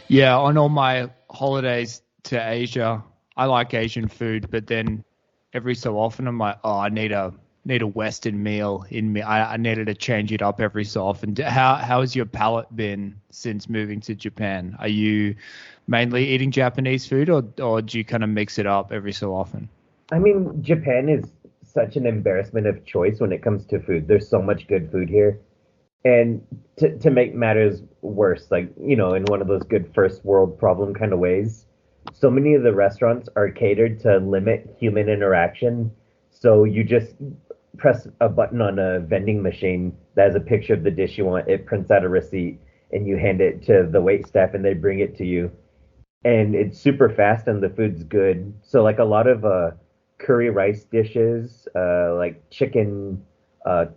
Yeah, on all my holidays to Asia, I like Asian food, but then every so often I'm like, oh, I need a Western meal in me. I needed to change it up every so often. How has your palate been since moving to Japan? Are you mainly eating Japanese food, or do you kind of mix it up every so often? I mean, Japan is such an embarrassment of choice when it comes to food. There's so much good food here. And to make matters worse, like, in one of those good first world problem kind of ways, so many of the restaurants are catered to limit human interaction. So you just press a button on a vending machine that has a picture of the dish you want. It prints out a receipt and you hand it to the wait staff and they bring it to you. And it's super fast and the food's good. So like a lot of curry rice dishes, like chicken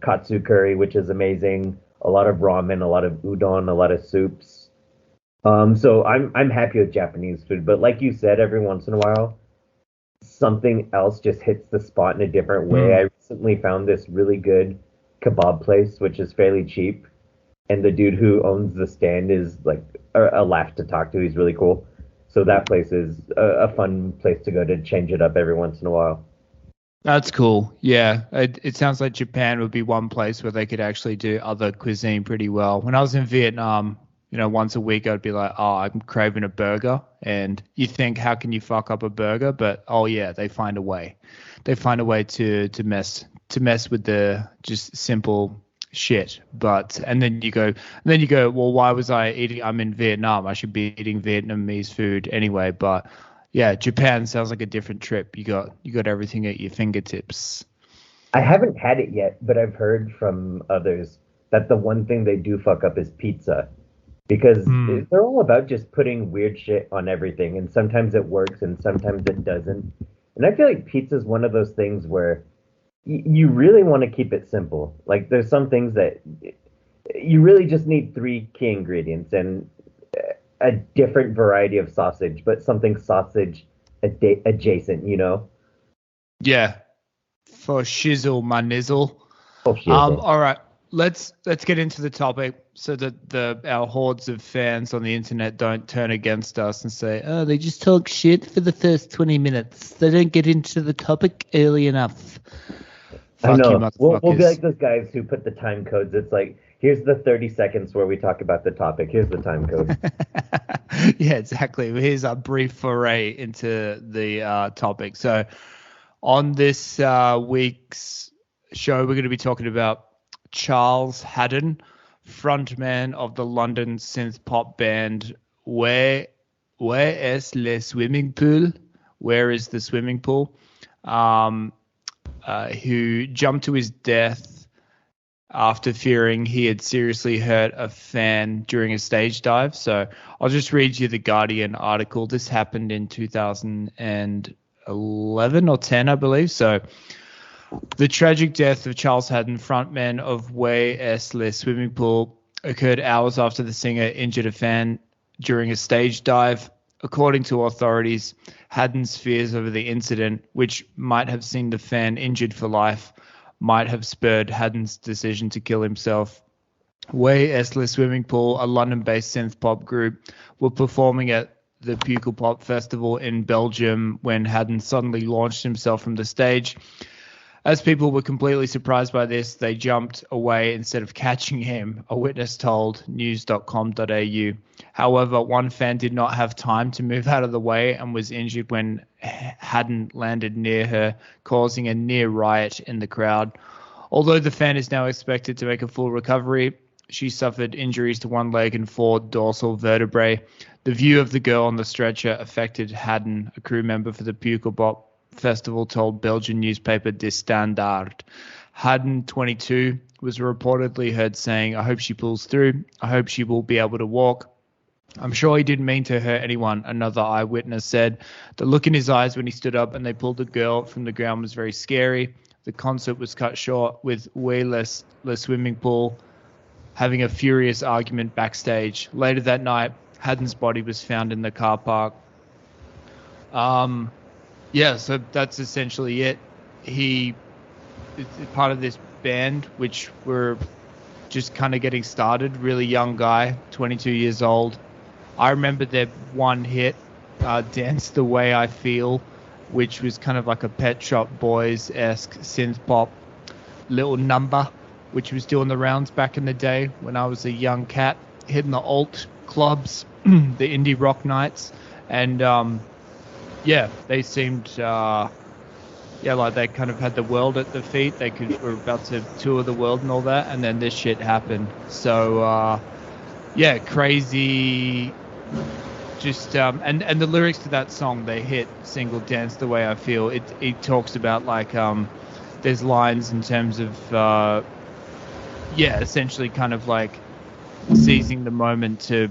katsu curry, which is amazing. A lot of ramen, a lot of udon, a lot of soups. So I'm happy with Japanese food, but like you said, every once in a while, something else just hits the spot in a different way. I recently found this really good kebab place, which is fairly cheap, and the dude who owns the stand is like a laugh to talk to. He's really cool. So that place is a fun place to go to change it up every once in a while. That's cool. Yeah, it sounds like Japan would be one place where they could actually do other cuisine pretty well. When I was in Vietnam, once a week I'd be like, oh, I'm craving a burger. And you think, how can you fuck up a burger? But oh yeah, they find a way. They find a way to mess with the just simple shit. And then you go, well, why was I eating? I'm in Vietnam. I should be eating Vietnamese food anyway. But yeah, Japan sounds like a different trip. You got everything at your fingertips. I haven't had it yet, but I've heard from others that the one thing they do fuck up is pizza. Because they're all about just putting weird shit on everything, and sometimes it works and sometimes it doesn't. And I feel like pizza is one of those things where you really want to keep it simple. Like there's some things that you really just need three key ingredients and a different variety of sausage, but something sausage adjacent, Yeah, for shizzle my nizzle. Oh, shizzle. All right, let's get into the topic so that our hordes of fans on the internet don't turn against us and say, oh, they just talk shit for the first 20 minutes. They don't get into the topic early enough. Fuck I know. You, motherfuckers. We'll be like those guys who put the time codes. It's like, here's the 30 seconds where we talk about the topic. Here's the time code. Yeah, exactly. Here's a brief foray into the topic. So on this week's show, we're going to be talking about Charles Haddon, frontman of the London synth-pop band Where est le swimming pool? Where is the swimming pool? Who jumped to his death after fearing he had seriously hurt a fan during a stage dive. So I'll just read you the Guardian article. This happened in 2011 or 10, I believe. So the tragic death of Charles Haddon, frontman of Where est le swimming pool, occurred hours after the singer injured a fan during a stage dive. According to authorities, Haddon's fears over the incident, which might have seen the fan injured for life, might have spurred Haddon's decision to kill himself. Where est le swimming pool, a London-based synth-pop group, were performing at the Pukkelpop festival in Belgium when Haddon suddenly launched himself from the stage. As people were completely surprised by this, they jumped away instead of catching him, a witness told news.com.au. However, one fan did not have time to move out of the way and was injured when Haddon landed near her, causing a near riot in the crowd. Although the fan is now expected to make a full recovery, she suffered injuries to one leg and 4 dorsal vertebrae. The view of the girl on the stretcher affected Haddon, a crew member for the Pukkelpop festival, told Belgian newspaper De Standaard. Haddon, 22, was reportedly heard saying, I hope she pulls through. I hope she will be able to walk. I'm sure he didn't mean to hurt anyone, another eyewitness said. The look in his eyes when he stood up and they pulled the girl from the ground was very scary. The concert was cut short with Where est le swimming pool having a furious argument backstage. Later that night, Haddon's body was found in the car park. Yeah, so that's essentially it. It's part of this band, which were just kind of getting started. Really young guy, 22 years old. I remember their one hit, Dance the Way I Feel, which was kind of like a Pet Shop Boys-esque synth-pop little number, which was doing the rounds back in the day when I was a young cat, hitting the alt clubs, the indie rock nights. And they seemed like they kind of had the world at their feet. Were about to tour the world and all that, and then this shit happened. So crazy. Just and the lyrics to that song, they hit single Dance the Way I Feel. It talks about like there's lines in terms of essentially kind of like seizing the moment to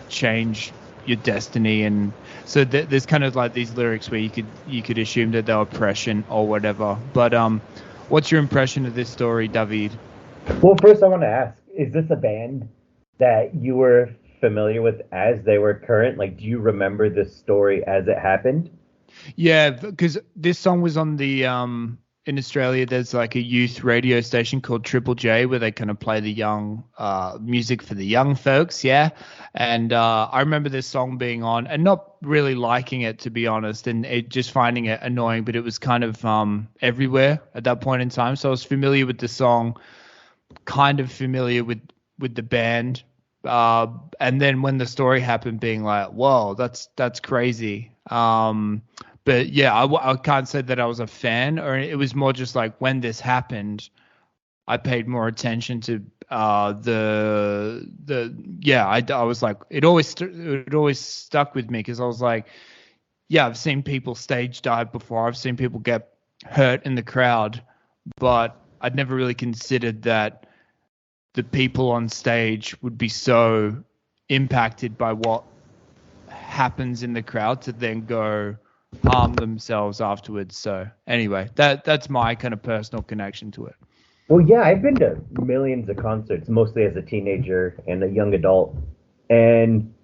change your destiny. And so there's kind of like these lyrics where you could assume that they were prescient or whatever. But what's your impression of this story, David? Well, first I want to ask, is this a band that you were familiar with as they were current? Like, do you remember this story as it happened? Yeah, because this song was on the in Australia, there's like a youth radio station called Triple J where they kind of play the young music for the young folks. Yeah. And I remember this song being on and not really liking it, to be honest, and just finding it annoying, but it was kind of everywhere at that point in time. So I was familiar with the song, kind of familiar with the band. And then when the story happened, being like, whoa, that's crazy. But yeah, I can't say that I was a fan, or it was more just like when this happened, I paid more attention to I was like, it always stuck with me because I was like, yeah, I've seen people stage dive before, I've seen people get hurt in the crowd, but I'd never really considered that the people on stage would be so impacted by what happens in the crowd to then go harm themselves afterwards. So anyway, that's my kind of personal connection to it. Well, yeah, I've been to millions of concerts, mostly as a teenager and a young adult. And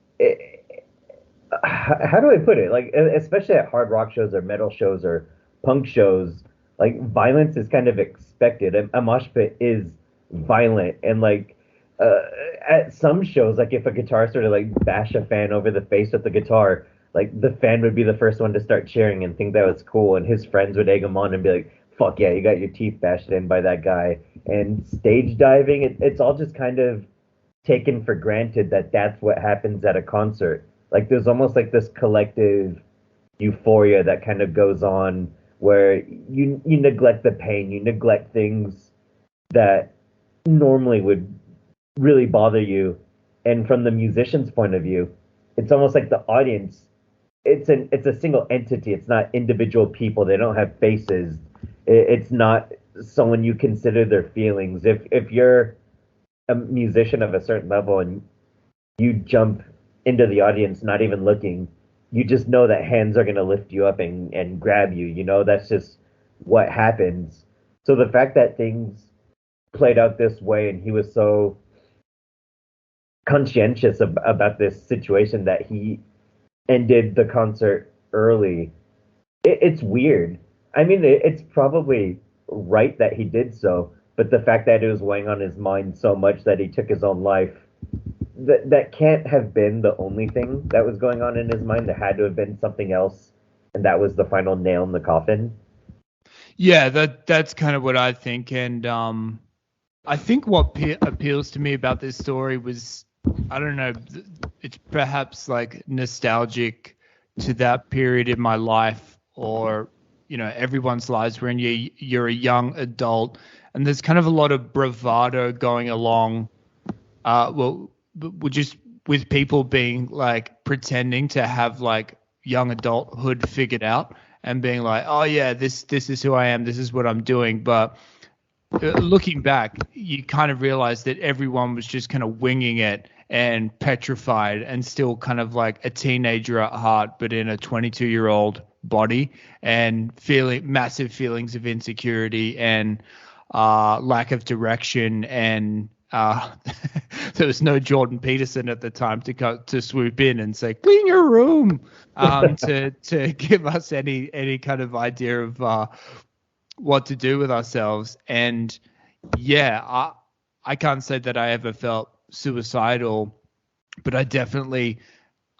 how do I put it? Like, especially at hard rock shows or metal shows or punk shows, like violence is kind of expected. A mosh pit is violent, and like at some shows, like if a guitarist were to like bash a fan over the face with the guitar, like the fan would be the first one to start cheering and think that was cool, and his friends would egg him on and be like, fuck yeah, you got your teeth bashed in by that guy. And stage diving, it's all just kind of taken for granted that that's what happens at a concert. Like there's almost like this collective euphoria that kind of goes on where you neglect the pain, you neglect things that normally would really bother you. And from the musician's point of view, it's almost like the audience, it's a single entity. It's not individual people. They don't have faces. It's not someone you consider their feelings. If you're a musician of a certain level and you jump into the audience not even looking, you just know that hands are going to lift you up and grab you. You know, that's just what happens. So the fact that things played out this way and he was so conscientious about this situation that he ended the concert early, it's weird. I mean, it's probably right that he did so, but the fact that it was weighing on his mind so much that he took his own life, that can't have been the only thing that was going on in his mind. There had to have been something else, and that was the final nail in the coffin. Yeah, that's kind of what I think. And I think what appeals to me about this story was, I don't know, it's perhaps like nostalgic to that period in my life, or everyone's lives when you're a young adult, and there's kind of a lot of bravado going along. Just with people being like pretending to have like young adulthood figured out and being like, oh yeah, this is who I am, this is what I'm doing. But looking back, you kind of realize that everyone was just kind of winging it and petrified and still kind of like a teenager at heart, but in a 22-year-old body, and feeling massive feelings of insecurity and lack of direction. And there was no Jordan Peterson at the time to swoop in and say, clean your room, to give us any kind of idea of what to do with ourselves. And yeah, I can't say that I ever felt suicidal but I definitely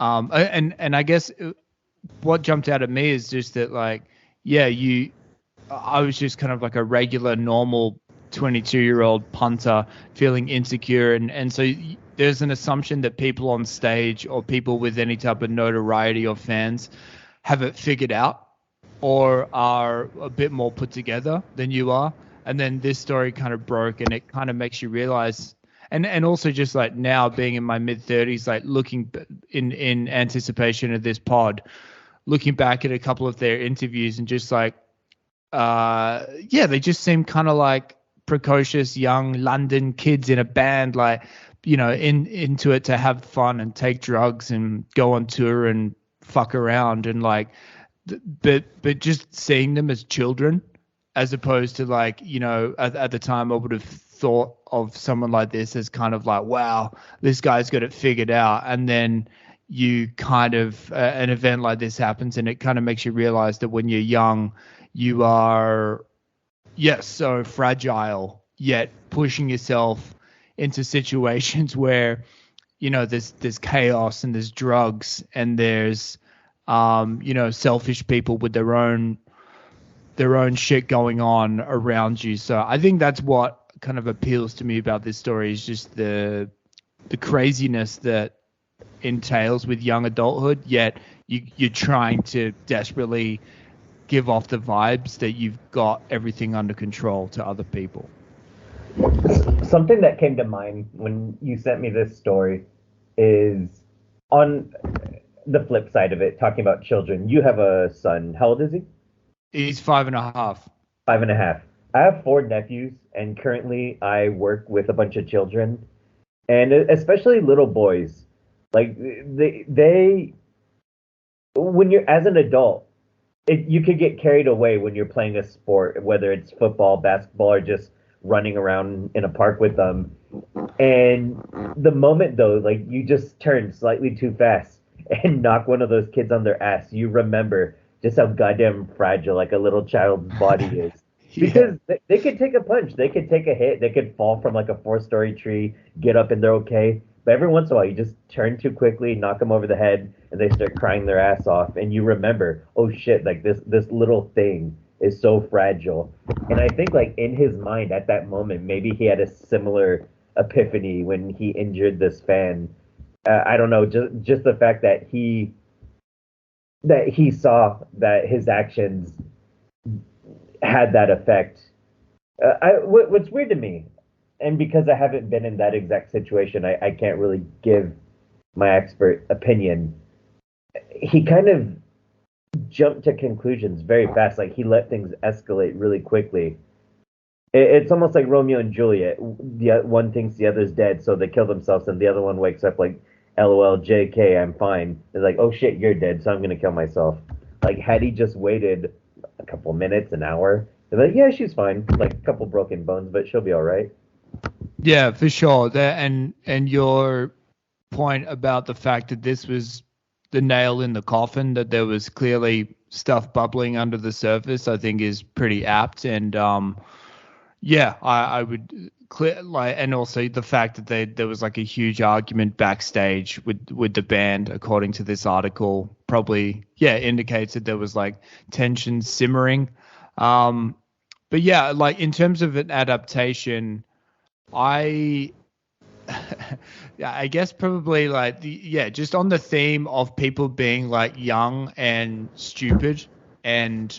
and I guess what jumped out at me is just that, like, yeah, I was just kind of like a regular, normal 22-year-old punter feeling insecure. And so there's an assumption that people on stage or people with any type of notoriety or fans have it figured out or are a bit more put together than you are. And then this story kind of broke, and it kind of makes you realize, and also just like now being in my mid 30s, like looking in anticipation of this pod, looking back at a couple of their interviews and just like, yeah, they just seem kind of like precocious young London kids in a band, like, you know, into it to have fun and take drugs and go on tour and fuck around, and like, but just seeing them as children, as opposed to like, you know, at the time I would have thought of someone like this as kind of like, wow, this guy's got it figured out. And then you kind of an event like this happens, and it kind of makes you realize that when you're young, you are, yes, so fragile, yet pushing yourself into situations where, you know, there's chaos and there's drugs and there's you know, selfish people with their own shit going on around you. So I think that's what kind of appeals to me about this story, is just the craziness that entails with young adulthood, yet you're trying to desperately give off the vibes that you've got everything under control to other people. Something that came to mind when you sent me this story is, on the flip side of it, talking about children. You have a son. How old is he? He's 5.5. 5.5. I have 4 nephews, and currently I work with a bunch of children, and especially little boys. Like, they when you're, as an adult, you could get carried away when you're playing a sport, whether it's football, basketball, or just running around in a park with them. And the moment, though, like, you just turn slightly too fast and knock one of those kids on their ass, you remember just how goddamn fragile, like, a little child's body is. Because they could take a punch, they could take a hit, they could fall from like a 4-story tree, get up and they're okay. But every once in a while, you just turn too quickly, knock them over the head, and they start crying their ass off. And you remember, oh shit, like this little thing is so fragile. And I think, like, in his mind at that moment, maybe he had a similar epiphany when he injured this fan. I don't know, just the fact that he saw that his actions had that effect. What's weird to me, and because I haven't been in that exact situation, I can't really give my expert opinion. He kind of jumped to conclusions very fast. Like, he let things escalate really quickly. It's almost like Romeo and Juliet. The one thinks the other's dead, so they kill themselves, and the other one wakes up like, LOL, JK, I'm fine. They're like, oh shit, you're dead, so I'm gonna kill myself. Like, had he just waited a couple minutes, an hour, they're like, yeah, she's fine. Like, a couple broken bones, but she'll be all right. Yeah, for sure. And your point about the fact that this was the nail in the coffin, that there was clearly stuff bubbling under the surface, I think is pretty apt. And yeah, I would clear, like, and also the fact that there was like a huge argument backstage with the band, according to this article, probably, yeah, indicates that there was like tension simmering. But yeah, like, in terms of an adaptation, I guess probably like just on the theme of people being like young and stupid and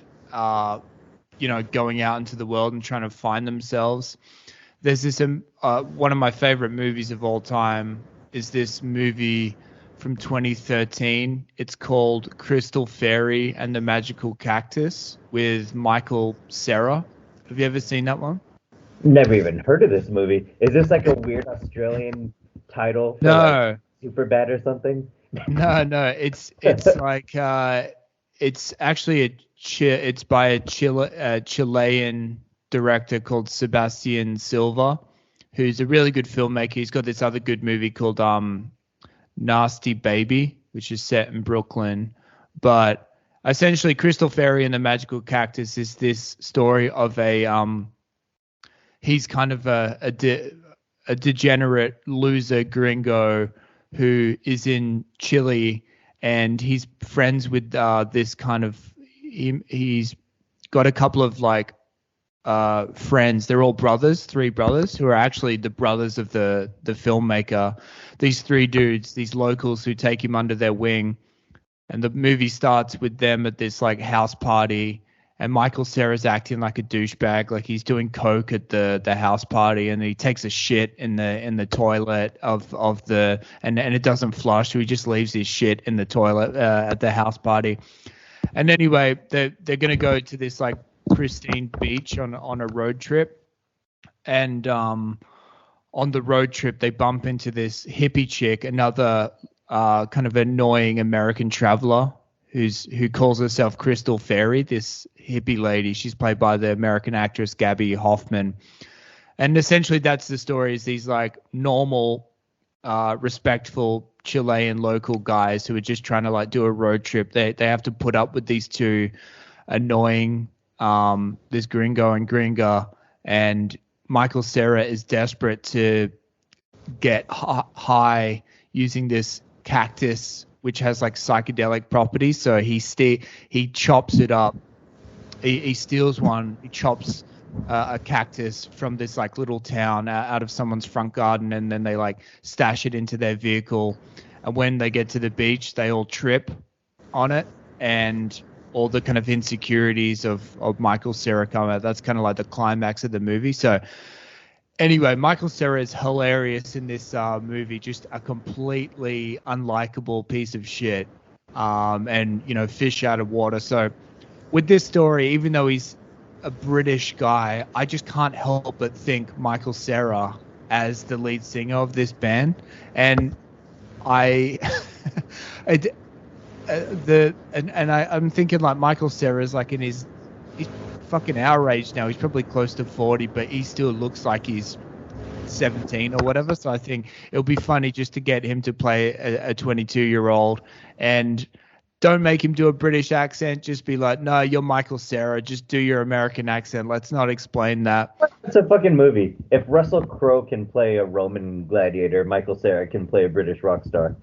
you know, going out into the world and trying to find themselves. There's this one of my favorite movies of all time is this movie from 2013. It's called Crystal Fairy and the Magical Cactus with Michael Cera. Have you ever seen that one? Never even heard of this movie. Is this like a weird Australian title for like Superbad or something? No. It's like it's actually it's by a Chilean director called Sebastian Silva, who's a really good filmmaker. He's got this other good movie called Nasty Baby, which is set in Brooklyn. But essentially, Crystal Fairy and the Magical Cactus is this story of a he's kind of a degenerate loser gringo who is in Chile, and he's friends with this kind of he's got a couple of like friends. They're all brothers, three brothers who are actually the brothers of the filmmaker. These three dudes, these locals who take him under their wing, and the movie starts with them at this like house party, and Michael Cera's acting like a douchebag, like he's doing coke at the house party, and he takes a shit in the toilet of the and it doesn't flush, so he just leaves his shit in the toilet at the house party. And anyway, they're gonna go to this like pristine beach on a road trip, and on the road trip they bump into this hippie chick, another kind of annoying American traveler who calls herself Crystal Fairy, this hippie lady. She's played by the American actress Gabby Hoffman. And essentially that's the story, is these like normal, respectful Chilean local guys who are just trying to like do a road trip. They have to put up with these two annoying, this gringo and gringa, and Michael Cera is desperate to get high using this cactus which has like psychedelic properties. So he chops it up. He steals one. He chops a cactus from this like little town out of someone's front garden, and then they like stash it into their vehicle. And when they get to the beach, they all trip on it, and all the kind of insecurities of Michael Cera come out. That's kind of like the climax of the movie. So anyway, Michael Cera is hilarious in this movie, just a completely unlikable piece of shit, and, you know, fish out of water. So with this story, even though he's a British guy, I just can't help but think Michael Cera as the lead singer of this band. And I'm thinking like Michael Cera is like he's fucking our age now. He's probably close to 40, but he still looks like he's 17 or whatever. So I think it'll be funny just to get him to play a 22-year-old, and don't make him do a British accent. Just be like, no, you're Michael Cera. Just do your American accent. Let's not explain that. It's a fucking movie. If Russell Crowe can play a Roman gladiator, Michael Cera can play a British rock star.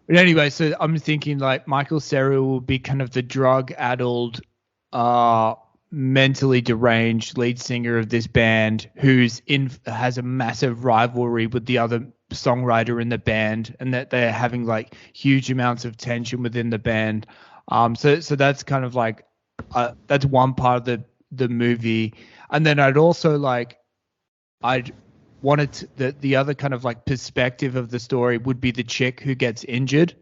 But anyway, so I'm thinking like Michael Cera will be kind of the drug-addled, mentally deranged lead singer of this band, has a massive rivalry with the other songwriter in the band, and that they're having like huge amounts of tension within the band. So that's kind of like that's one part of the movie. And then I'd wanted the other kind of like perspective of the story would be the chick who gets injured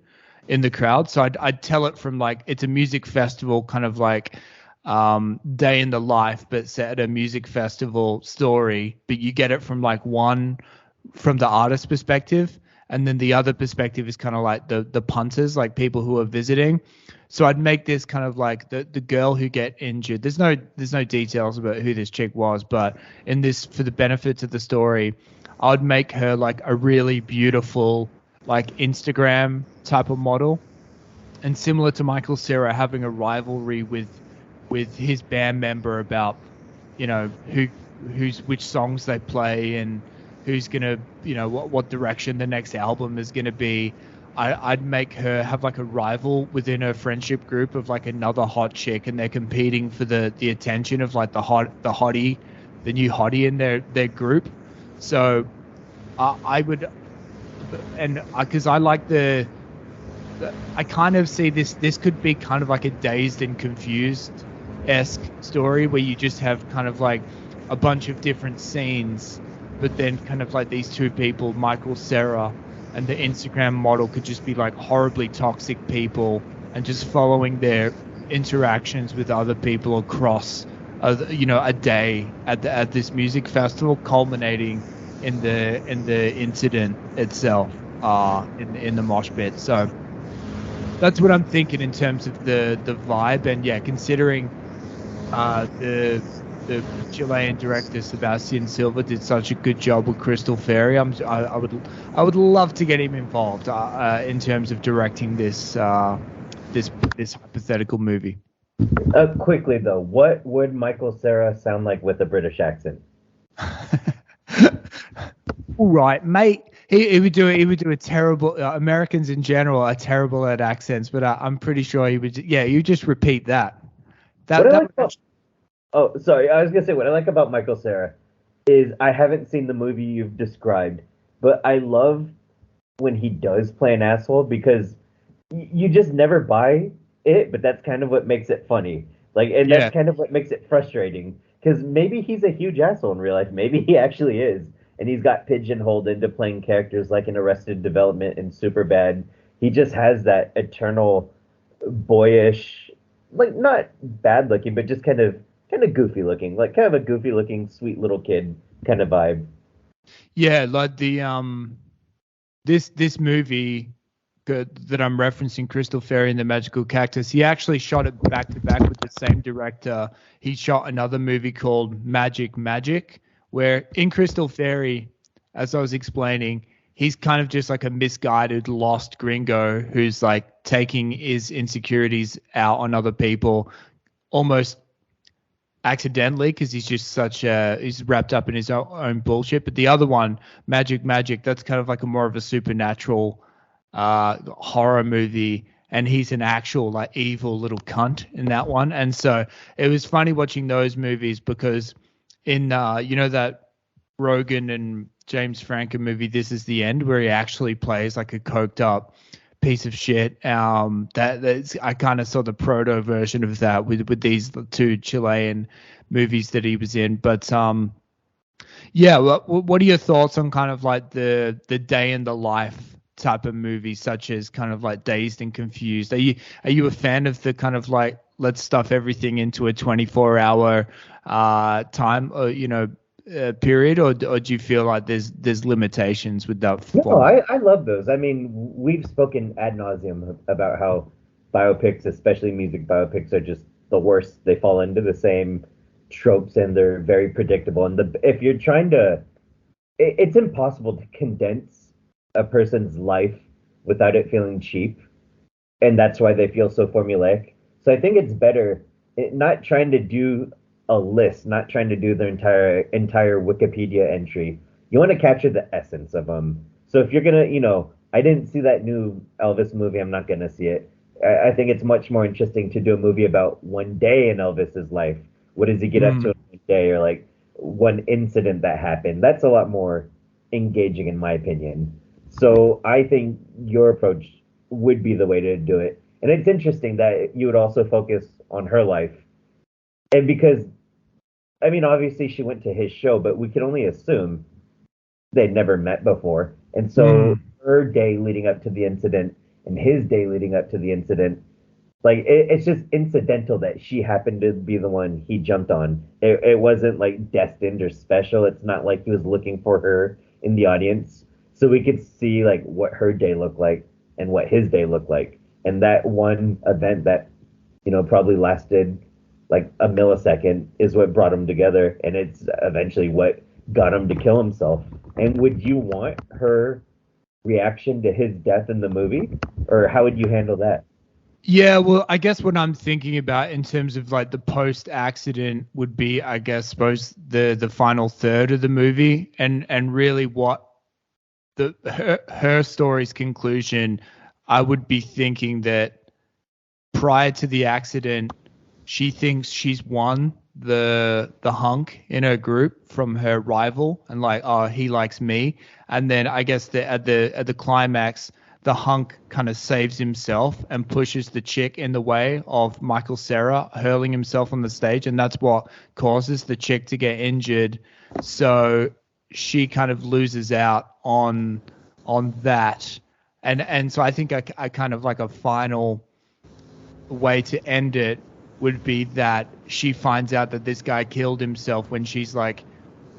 in the crowd. So I'd tell it from like, it's a music festival kind of like day in the life, but set at a music festival story, but you get it from like from the artist perspective, and then the other perspective is kind of like the punters, like people who are visiting. So I'd make this kind of like the girl who get injured. There's no details about who this chick was, but in this, for the benefits of the story, I'd make her like a really beautiful like Instagram type of model, and similar to Michael Cera having a rivalry with his band member about, you know, which songs they play and who's gonna, you know, what direction the next album is gonna be. I'd make her have like a rival within her friendship group of like another hot chick, and they're competing for the attention of like the new hottie in their group. So I would, and because I like I kind of see this could be kind of like a Dazed and Confused-esque story, where you just have kind of like a bunch of different scenes, but then kind of like these two people, Michael Cera and the Instagram model, could just be like horribly toxic people, and just following their interactions with other people across a day at this music festival, culminating in the incident itself, in the mosh pit. So that's what I'm thinking in terms of the vibe. And yeah, considering the Chilean director Sebastian Silva did such a good job with Crystal Fairy, I would love to get him involved in terms of directing this hypothetical movie. Quickly though, what would Michael Cera sound like with a British accent? right, mate. He would do it. He would do a terrible. Americans in general are terrible at accents, but I'm pretty sure he would. Yeah, you just repeat that. What I That like about Oh, sorry. I was gonna say what I like about Michael Cera is I haven't seen the movie you've described, but I love when he does play an asshole because you just never buy it, but that's kind of what makes it funny. Like, and yeah, that's kind of what makes it frustrating because maybe he's a huge asshole in real life. Maybe he actually is, and he's got pigeonholed into playing characters like in Arrested Development and Superbad. He just has that eternal boyish, like not bad looking, but just kind of goofy looking, like kind of a goofy looking, sweet little kid kind of vibe. yeah. Like the this movie that I'm referencing, Crystal Fairy and the Magical Cactus. He actually shot it back to back with the same director. He shot another movie called Magic Magic, where in Crystal Fairy, as I was explaining, he's kind of just like a misguided, lost gringo who's like taking his insecurities out on other people, almost accidentally because he's just he's wrapped up in his own bullshit. But the other one, Magic Magic, that's kind of like a more of a supernatural horror movie, and he's an actual like evil little cunt in that one. And so it was funny watching those movies because in that Rogan and James Franco movie, This Is the End, where he actually plays like a coked up piece of shit. That's I kind of saw the proto version of that with these two Chilean movies that he was in. But yeah, what are your thoughts on kind of like the day in the life type of movies, such as kind of like Dazed and Confused? Are you a fan of the kind of like let's stuff everything into a 24-hour time or period, or do you feel like there's limitations with that No, format? I love those. I mean, we've spoken ad nauseum about how biopics, especially music biopics, are just the worst. They fall into the same tropes and they're very predictable. And if you're trying to, it's impossible to condense a person's life without it feeling cheap, and that's why they feel so formulaic. So I think it's better not trying to do a list, not trying to do their entire Wikipedia entry. You want to capture the essence of them. So if you're gonna, I didn't see that new Elvis movie. I'm not gonna see it. I think it's much more interesting to do a movie about one day in Elvis's life. What does he get up to in one day, or like one incident that happened? That's a lot more engaging, in my opinion. So I think your approach would be the way to do it. And it's interesting that you would also focus on her life. And because, I mean, obviously she went to his show, but we can only assume they'd never met before. And so her day leading up to the incident and his day leading up to the incident, like it's just incidental that she happened to be the one he jumped on. It wasn't like destined or special. It's not like he was looking for her in the audience. So we could see like what her day looked like and what his day looked like. And that one event that, probably lasted like a millisecond is what brought them together. And it's eventually what got him to kill himself. And would you want her reaction to his death in the movie? Or how would you handle that? Yeah, well, I guess what I'm thinking about in terms of like the post-accident would be, I guess, suppose the final third of the movie, and really what her story's conclusion. I would be thinking that prior to the accident, she thinks she's won the hunk in her group from her rival, and like, oh, he likes me. And then I guess at the climax, the hunk kind of saves himself and pushes the chick in the way of Michael Cera hurling himself on the stage, and that's what causes the chick to get injured. So she kind of loses out on that, and so I think I kind of like a final way to end it would be that she finds out that this guy killed himself when she's like,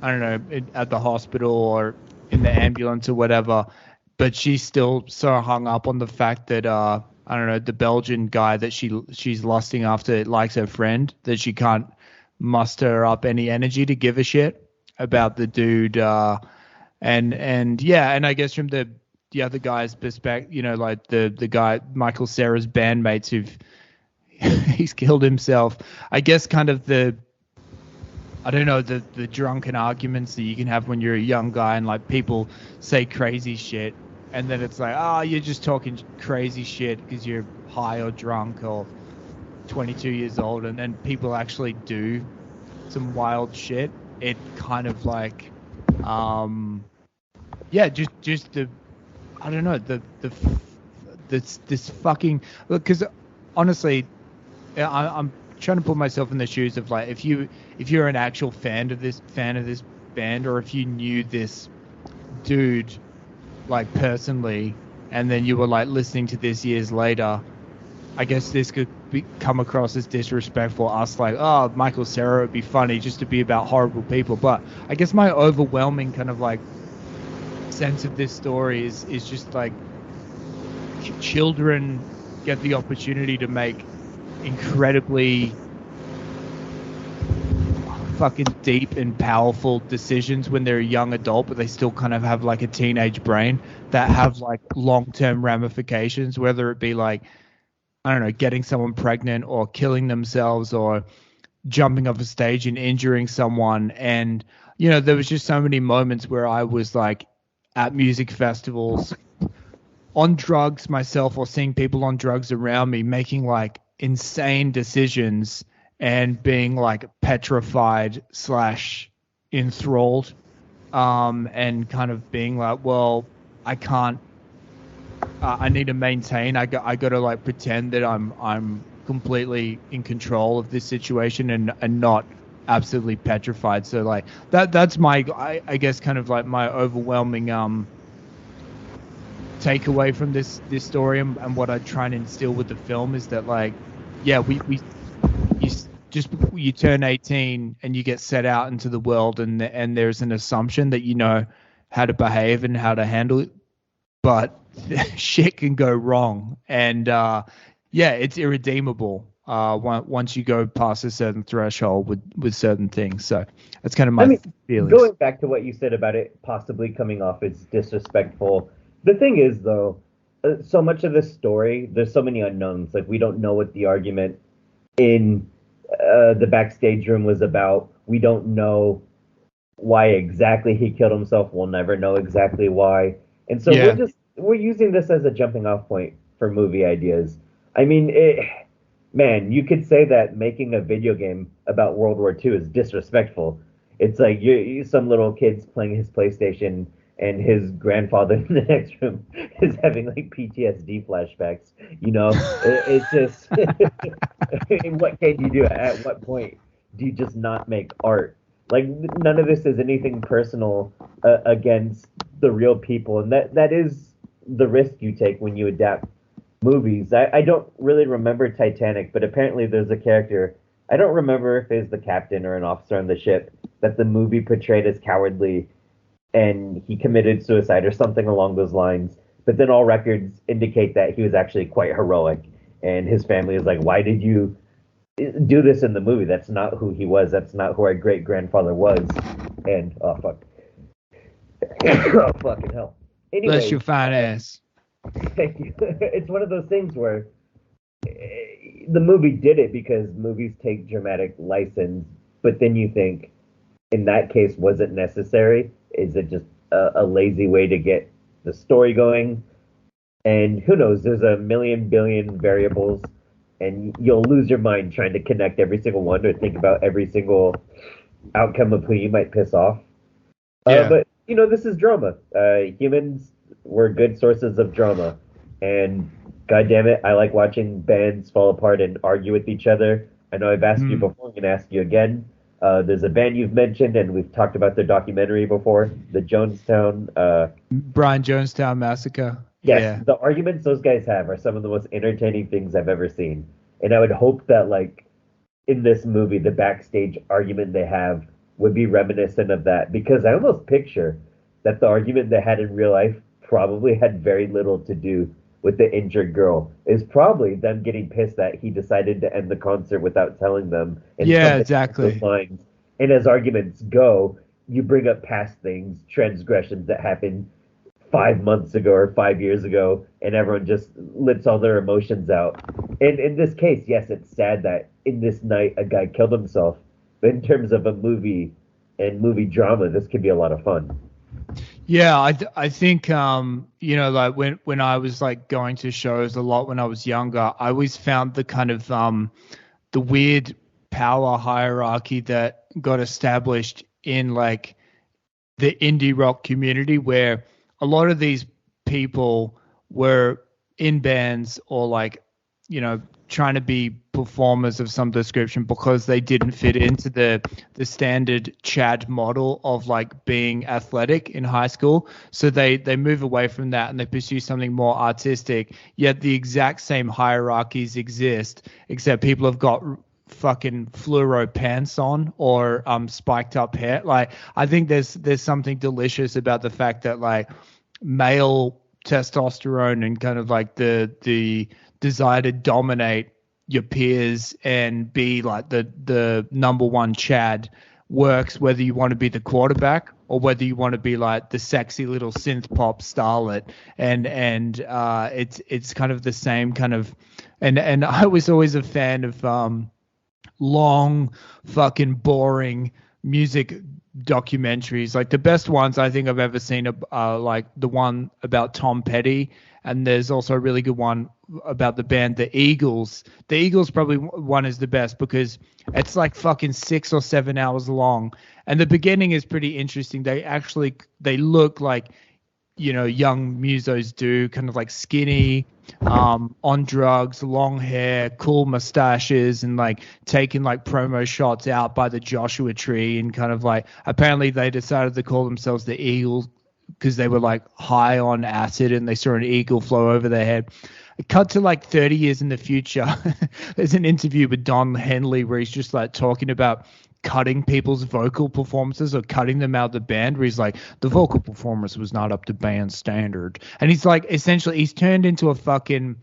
I don't know, at the hospital or in the ambulance or whatever, but she's still so hung up on the fact that I don't know, the Belgian guy that she's lusting after likes her friend, that she can't muster up any energy to give a shit about the dude. And yeah, and I guess from the other guy's perspective, like the guy Michael Cera's bandmates who've he's killed himself. I guess kind of the I don't know, the drunken arguments that you can have when you're a young guy and like people say crazy shit, and then it's like, oh, you're just talking crazy shit because you're high or drunk or 22 years old, and then people actually do some wild shit. It kind of like, yeah, just the, I don't know, this fucking, because honestly, I'm trying to put myself in the shoes of like, if you're an actual fan of this band, or if you knew this dude like personally, and then you were like listening to this years later, I guess this could come across as disrespectful. Us like, oh, Michael Cera would be funny just to be about horrible people. But I guess my overwhelming kind of like sense of this story is just like children get the opportunity to make incredibly fucking deep and powerful decisions when they're a young adult, but they still kind of have like a teenage brain that have like long-term ramifications, whether it be like, I don't know, getting someone pregnant or killing themselves or jumping off a stage and injuring someone. And, you know, there was just so many moments where I was like at music festivals on drugs myself, or seeing people on drugs around me making like insane decisions and being like petrified / enthralled, and kind of being like, well, I can't, I need to maintain. I got to like pretend that I'm completely in control of this situation and not absolutely petrified. So like that's my, I guess kind of like my overwhelming takeaway from this story, and what I try and instill with the film is that like, yeah, you turn 18 and you get set out into the world, and there's an assumption that you know how to behave and how to handle it, but shit can go wrong, and yeah, it's irredeemable once you go past a certain threshold with certain things. So that's kind of my feelings. Going back to what you said about it possibly coming off as disrespectful, the thing is though, so much of this story, there's so many unknowns. Like, we don't know what the argument in the backstage room was about. We don't know why exactly he killed himself. We'll never know exactly why. And so we're using this as a jumping off point for movie ideas. I mean, man, you could say that making a video game about World War II is disrespectful. It's like you some little kid's playing his PlayStation and his grandfather in the next room is having like PTSD flashbacks. You know, it's just, what can you do? At what point do you just not make art? Like, none of this is anything personal against the real people. And that is the risk you take when you adapt movies. I don't really remember Titanic, but apparently there's a character, I don't remember if it's the captain or an officer on the ship, that the movie portrayed as cowardly, and he committed suicide or something along those lines. But then all records indicate that he was actually quite heroic. And his family is like, why did you do this in the movie? That's not who he was. That's not who our great-grandfather was. And, oh, fuck. Oh, fucking hell. Anyway, bless your fine ass. Thank you. It's one of those things where the movie did it because movies take dramatic license, but then you think, in that case, was it necessary? Is it just a lazy way to get the story going? And who knows? There's a million billion variables, and you'll lose your mind trying to connect every single one or think about every single outcome of who you might piss off. Yeah. But, you know, this is drama. Humans were good sources of drama. And, God damn it, I like watching bands fall apart and argue with each other. I know I've asked you before, I'm going to ask you again. There's a band you've mentioned, and we've talked about their documentary before, the Jonestown... Brian Jonestown Massacre. Yes, yeah. The arguments those guys have are some of the most entertaining things I've ever seen. And I would hope that, like, in this movie, the backstage argument they have would be reminiscent of that. Because I almost picture that the argument they had in real life probably had very little to do with the injured girl. Is probably them getting pissed that he decided to end the concert without telling them. And yeah, exactly. Lines. And as arguments go, you bring up past things, transgressions that happened 5 months ago or 5 years ago, and everyone just lets all their emotions out. And in this case, yes, it's sad that in this night a guy killed himself, in terms of a movie and movie drama, this could be a lot of fun. Yeah, I think like when I was like going to shows a lot when I was younger, I always found the kind of the weird power hierarchy that got established in like the indie rock community, where a lot of these people were in bands or like, trying to be performers of some description because they didn't fit into the standard Chad model of like being athletic in high school. So they move away from that and they pursue something more artistic, yet the exact same hierarchies exist, except people have got fucking fluoro pants on or spiked up hair. Like, I think there's something delicious about the fact that like male testosterone and kind of like the desire to dominate your peers and be like the number one Chad works, whether you want to be the quarterback or whether you want to be like the sexy little synth-pop starlet. And it's kind of the same kind of, and I was always a fan of long fucking boring music documentaries. Like the best ones I think I've ever seen are like the one about Tom Petty, and there's also a really good one about the band The Eagles. The Eagles probably one is the best because it's like fucking 6 or 7 hours long, and the beginning is pretty interesting. They look like young musos do, kind of like skinny, on drugs, long hair, cool mustaches, and like taking like promo shots out by the Joshua Tree, and kind of like apparently they decided to call themselves the Eagles because they were like high on acid and they saw an eagle flow over their head. It cut to like 30 years in the future. There's an interview with Don Henley where he's just like talking about cutting people's vocal performances or cutting them out of the band, where he's like, the vocal performance was not up to band standard. And he's like, essentially he's turned into a fucking,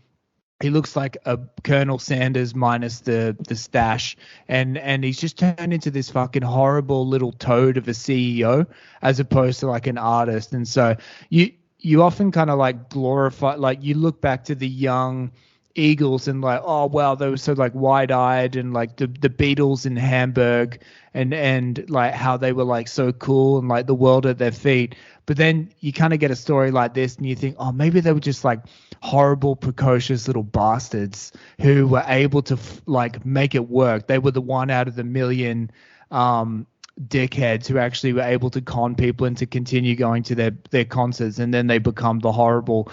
he looks like a Colonel Sanders minus the stash, and he's just turned into this fucking horrible little toad of a CEO as opposed to like an artist. And so you often kind of like glorify, like you look back to the young Eagles and like, oh wow, they were so like wide-eyed, and like the Beatles in Hamburg and like how they were like so cool and like the world at their feet. But then you kind of get a story like this and you think, oh, maybe they were just like horrible, precocious little bastards who were able to like make it work. They were the one out of the million dickheads who actually were able to con people into continue going to their concerts, and then they become the horrible.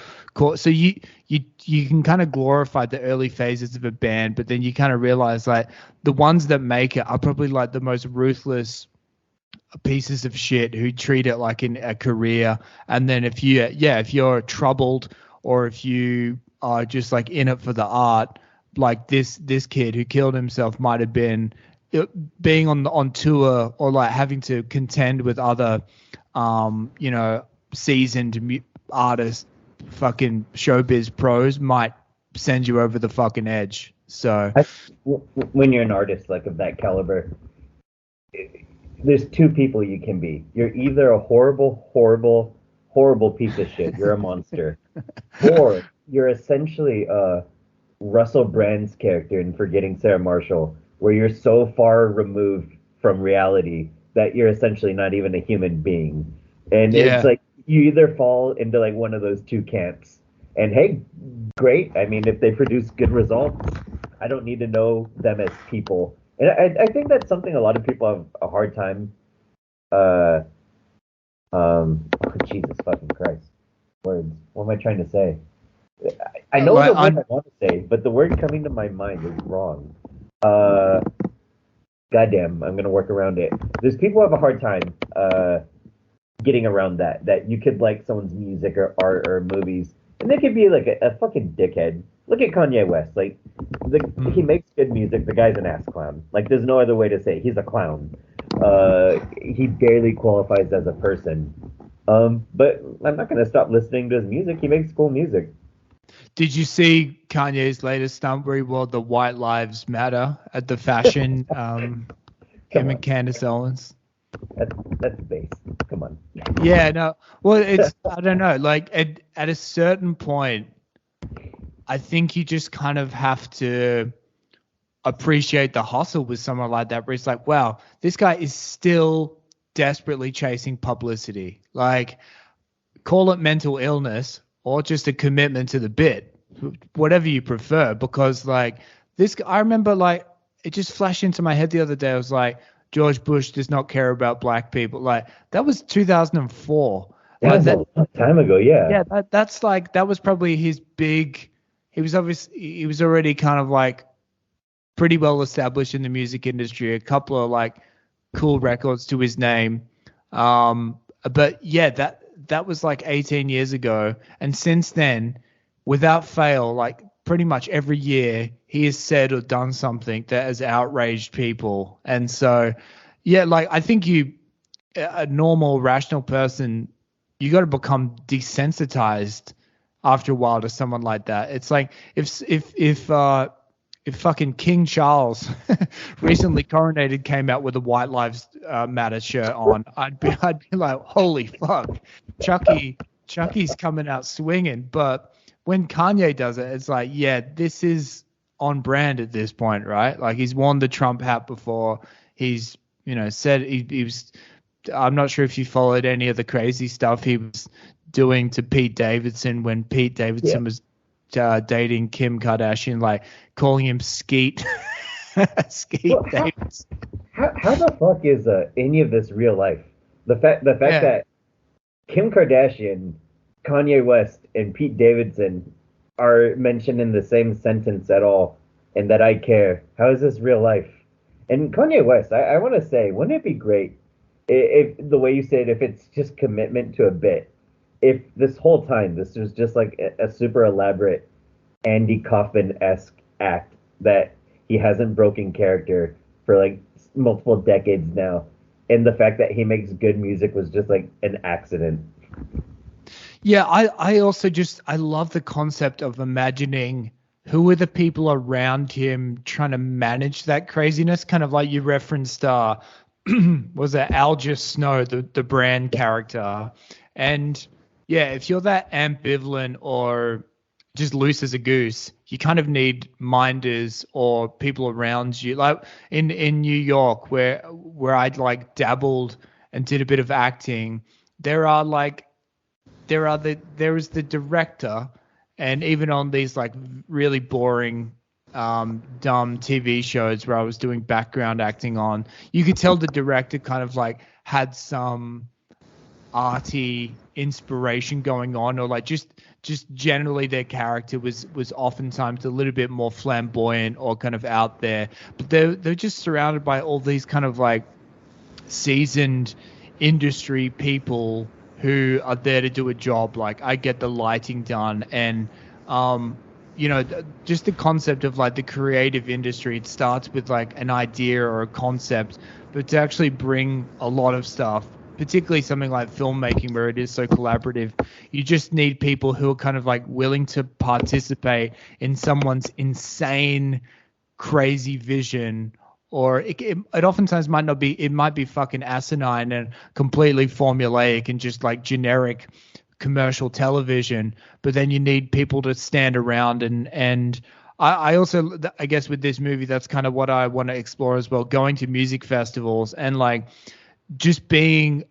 So you can kind of glorify the early phases of a band, but then you kind of realize like the ones that make it are probably like the most ruthless pieces of shit who treat it like a career. And then if you're troubled, or if you are just like in it for the art, like this kid who killed himself might have been being on tour or like having to contend with other seasoned artists, fucking showbiz pros, might send you over the fucking edge. So when you're an artist like of that caliber, there's two people you can be. You're either a horrible piece of shit, you're a monster, or you're essentially a Russell Brand's character in Forgetting Sarah Marshall, where you're so far removed from reality that you're essentially not even a human being. And It's like you either fall into like one of those two camps, and hey, great. I mean, if they produce good results, I don't need to know them as people. And I think that's something a lot of people have a hard time. Jesus fucking Christ. Words. What am I trying to say? I know the word I want to say, but the word coming to my mind is wrong. Goddamn, I'm gonna work around it. There's people who have a hard time getting around that you could like someone's music or art or movies, and they could be like a fucking dickhead. Look at Kanye West. Like, he makes good music. The guy's an ass clown. Like, there's no other way to say it. He's a clown. He barely qualifies as a person. But I'm not gonna stop listening to his music. He makes cool music. Did you see Kanye's latest stunt where he wore the White Lives Matter at the fashion? Him and Candace Owens. That's base. Come on. Yeah, no. Well, it's I don't know. Like at a certain point, I think you just kind of have to appreciate the hustle with someone like that, where it's like, wow, this guy is still desperately chasing publicity. Like, call it mental illness or just a commitment to the bit, whatever you prefer. Because like this, I remember like it just flashed into my head the other day. I was like, George Bush does not care about black people. Like that was 2004. That was a long time ago. Yeah. Yeah. That's like, that was probably his big, he was already kind of like pretty well established in the music industry, a couple of like cool records to his name. But yeah, that was like 18 years ago. And since then, without fail, like pretty much every year he has said or done something that has outraged people. And so, yeah, like I think a normal, rational person, you got to become desensitized after a while to someone like that. It's like if fucking King Charles recently coronated came out with a White Lives Matter shirt on, I'd be like, holy fuck, Chucky's coming out swinging. But when Kanye does it, it's like, yeah, this is on brand at this point, right? Like he's worn the Trump hat before. He's, said he was. I'm not sure if you followed any of the crazy stuff he was doing to Pete Davidson when Pete Davidson was dating Kim Kardashian, like calling him Skeet. Skeet Davidson. How the fuck is any of this real life? The fact that Kim Kardashian, Kanye West, and Pete Davidson are mentioned in the same sentence at all, and that I care. How is this real life? And Kanye West, I want to say, wouldn't it be great if the way you say it, if it's just commitment to a bit, if this whole time this was just like a super elaborate Andy Kaufman-esque act that he hasn't broken character for like multiple decades now, and the fact that he makes good music was just like an accident. Yeah, I also I love the concept of imagining who are the people around him trying to manage that craziness, kind of like you referenced was it Alger Snow, the brand character. And yeah, if you're that ambivalent or just loose as a goose, you kind of need minders or people around you. Like in New York, where I'd like dabbled and did a bit of acting, there is the director, and even on these like really boring dumb TV shows where I was doing background acting on, you could tell the director kind of like had some arty inspiration going on, or like just generally their character was oftentimes a little bit more flamboyant or kind of out there, but they're just surrounded by all these kind of like seasoned industry people who are there to do a job. Like I get the lighting done, and just the concept of like the creative industry, it starts with like an idea or a concept, but to actually bring a lot of stuff, particularly something like filmmaking where it is so collaborative, you just need people who are kind of like willing to participate in someone's insane, crazy vision. Or it oftentimes might not be, it might be fucking asinine and completely formulaic and just like generic commercial television, but then you need people to stand around and I also, I guess with this movie, that's kind of what I want to explore as well, going to music festivals and like just being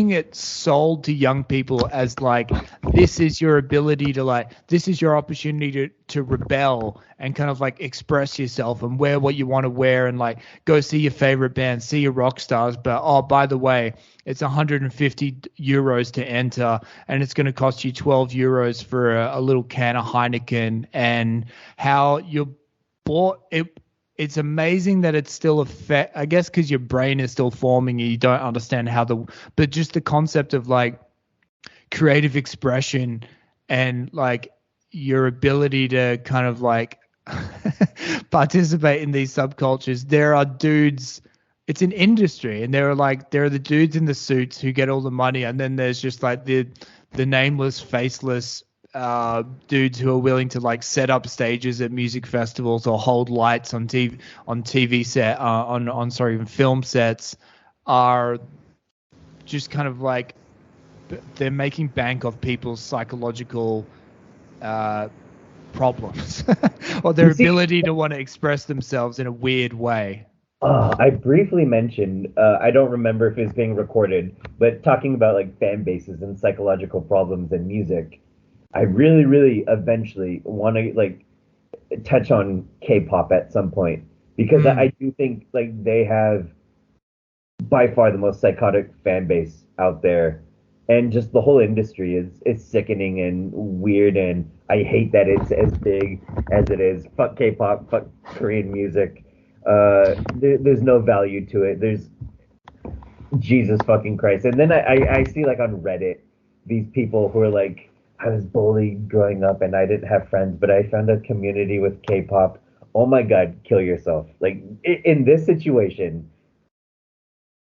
it sold to young people as like, this is your ability to like, this is your opportunity to rebel and kind of like express yourself and wear what you want to wear and like go see your favorite band, see your rock stars. But oh, by the way, it's 150 euros to enter, and it's going to cost you 12 euros for a little can of Heineken. And how you're bought it. It's amazing that it's still I guess because your brain is still forming, you don't understand but just the concept of like creative expression and like your ability to kind of like participate in these subcultures. There are dudes, it's an industry, and there are the dudes in the suits who get all the money, and then there's just like the nameless, faceless dudes who are willing to like set up stages at music festivals or hold lights on TV set on film sets, are just kind of like they're making bank of people's psychological problems or their ability to want to express themselves in a weird way. I briefly mentioned, I don't remember if it's being recorded, but talking about like fan bases and psychological problems in music, I really, really eventually want to like touch on K-pop at some point because I do think like they have by far the most psychotic fan base out there, and just the whole industry is sickening and weird, and I hate that it's as big as it is. Fuck K-pop, fuck Korean music. There's no value to it. There's Jesus fucking Christ. And then I see like on Reddit these people who are like, I was bullied growing up and I didn't have friends, but I found a community with K-pop. Oh my God, kill yourself. Like in this situation,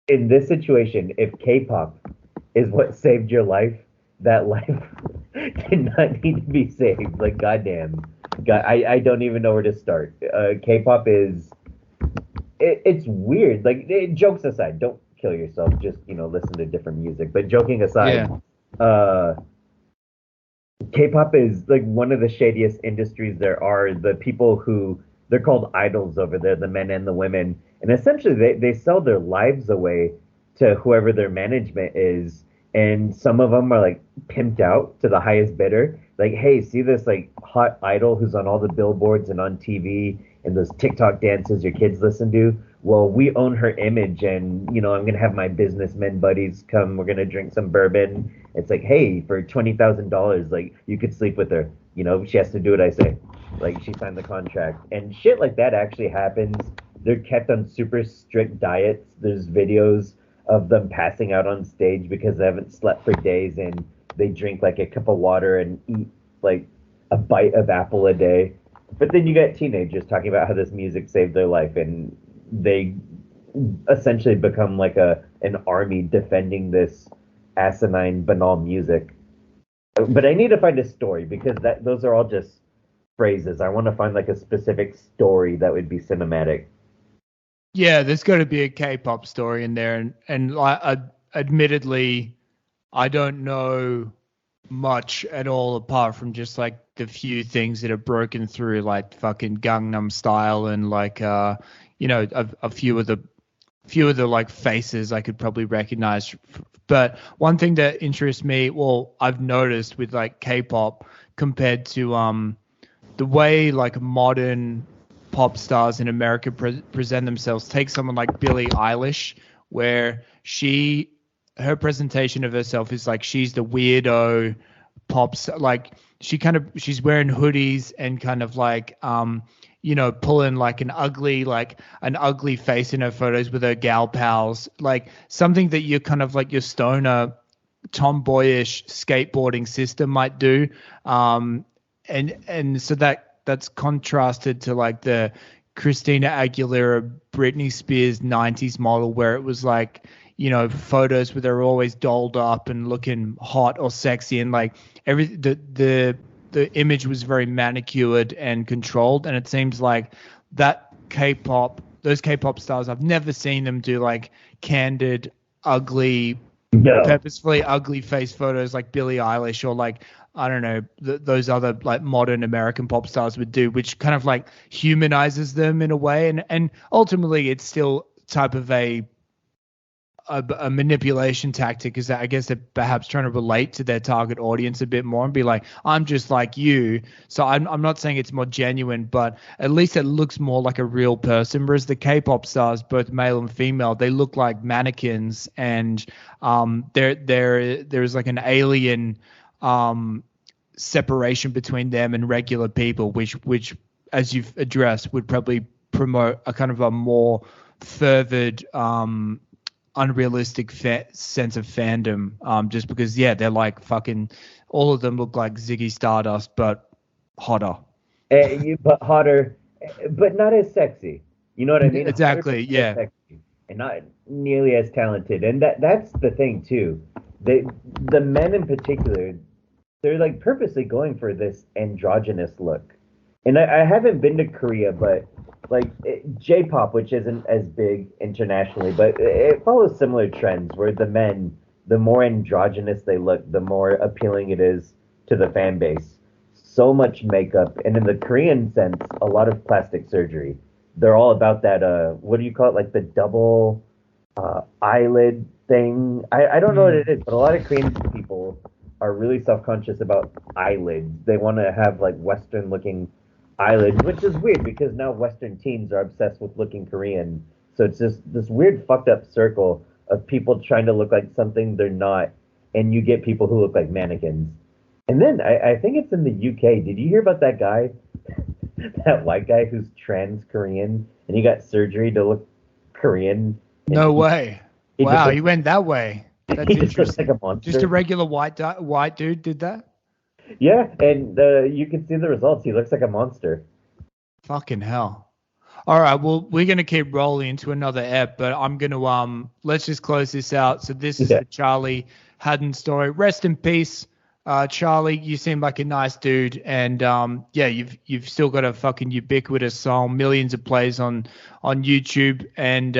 if K-pop is what saved your life, that life did not need to be saved. Like goddamn. God, I don't even know where to start. K-pop is it's weird. Like jokes aside, don't kill yourself. Just listen to different music. But joking aside, K-pop is like one of the shadiest industries there are. The people who they're called idols over there, the men and the women, and essentially they sell their lives away to whoever their management is. And some of them are like pimped out to the highest bidder. Like, hey, see this like hot idol who's on all the billboards and on TV and those TikTok dances your kids listen to. Well, we own her image, and I'm gonna have my businessmen buddies come. We're gonna drink some bourbon. It's like, hey, for $20,000, like you could sleep with her. She has to do what I say. Like she signed the contract, and shit like that actually happens. They're kept on super strict diets. There's videos of them passing out on stage because they haven't slept for days, and they drink like a cup of water and eat like a bite of apple a day. But then you got teenagers talking about how this music saved their life, and they essentially become like an army defending this asinine, banal music. But I need to find a story because those are all just phrases. I want to find like a specific story that would be cinematic. Yeah, there's got to be a K-pop story in there, and admittedly, I don't know much at all apart from just like the few things that are broken through, like fucking Gangnam Style and like a few of the like faces I could probably recognize. But one thing that interests me, well, I've noticed with like K-pop compared to the way like modern pop stars in America present themselves. Take someone like Billie Eilish, where her presentation of herself is like she's the weirdo pop star. Like she's wearing hoodies and kind of like pulling like an ugly face in her photos with her gal pals, like something that you're kind of like your stoner tomboyish skateboarding sister might do, and so that's contrasted to like the Christina Aguilera, Britney Spears 90s model where it was like, photos where they're always dolled up and looking hot or sexy, and like the image was very manicured and controlled. And it seems like those K-pop stars, I've never seen them do like candid, ugly, purposefully ugly face photos like Billie Eilish or like, I don't know, those other like modern American pop stars would do, which kind of like humanizes them in a way. And ultimately it's still type of a manipulation tactic, is that I guess they're perhaps trying to relate to their target audience a bit more and be like, I'm just like you. So I'm not saying it's more genuine, but at least it looks more like a real person. Whereas the K-pop stars, both male and female, they look like mannequins, and there's like an alien separation between them and regular people, which as you've addressed would probably promote a kind of a more fervid unrealistic sense of fandom, just because they're like fucking, all of them look like Ziggy Stardust but hotter, but hotter, but not as sexy, you know what I mean? Exactly. Yeah, sexy and not nearly as talented. And that's the thing too, the men in particular, they're like purposely going for this androgynous look. And I haven't been to Korea, but like J-pop, which isn't as big internationally, but it follows similar trends where the men, the more androgynous they look, the more appealing it is to the fan base. so much makeup, and in the Korean sense, a lot of plastic surgery. They're all about that. What do you call it? Like the double eyelid thing. I don't know what it is, but a lot of Korean people are really self-conscious about eyelids. They want to have like Western-looking eyelids, which is weird because now Western teens are obsessed with looking Korean. So it's just this weird fucked up circle of people trying to look like something they're not, and you get people who look like mannequins. And then I think it's in the UK. Did you hear about that guy, that white guy who's trans Korean, and he got surgery to look Korean? No way. Wow, he went that way. That's interesting. Like a monster. Just a regular white dude did that? Yeah, and you can see the results. He looks like a monster. Fucking hell. All right, well, we're going to keep rolling into another ep, but I'm going to, let's just close this out. So this is the Charlie Haddon story. Rest in peace, Charlie. You seem like a nice dude. And, you've still got a fucking ubiquitous song, millions of plays on YouTube. And,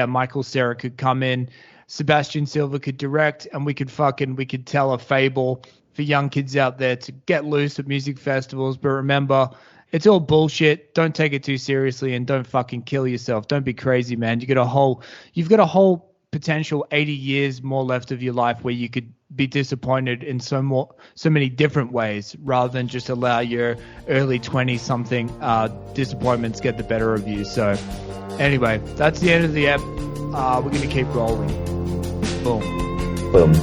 Michael Cera could come in. Sebastian Silva could direct, and we could tell a fable for young kids out there to get loose at music festivals. But remember, it's all bullshit. Don't take it too seriously, and don't fucking kill yourself. Don't be crazy, man. You've got a whole potential 80 years more left of your life where you could be disappointed in so many different ways, rather than just allow your early 20-something disappointments get the better of you. So anyway, that's the end of the ep. We're going to keep rolling. Boom. Boom.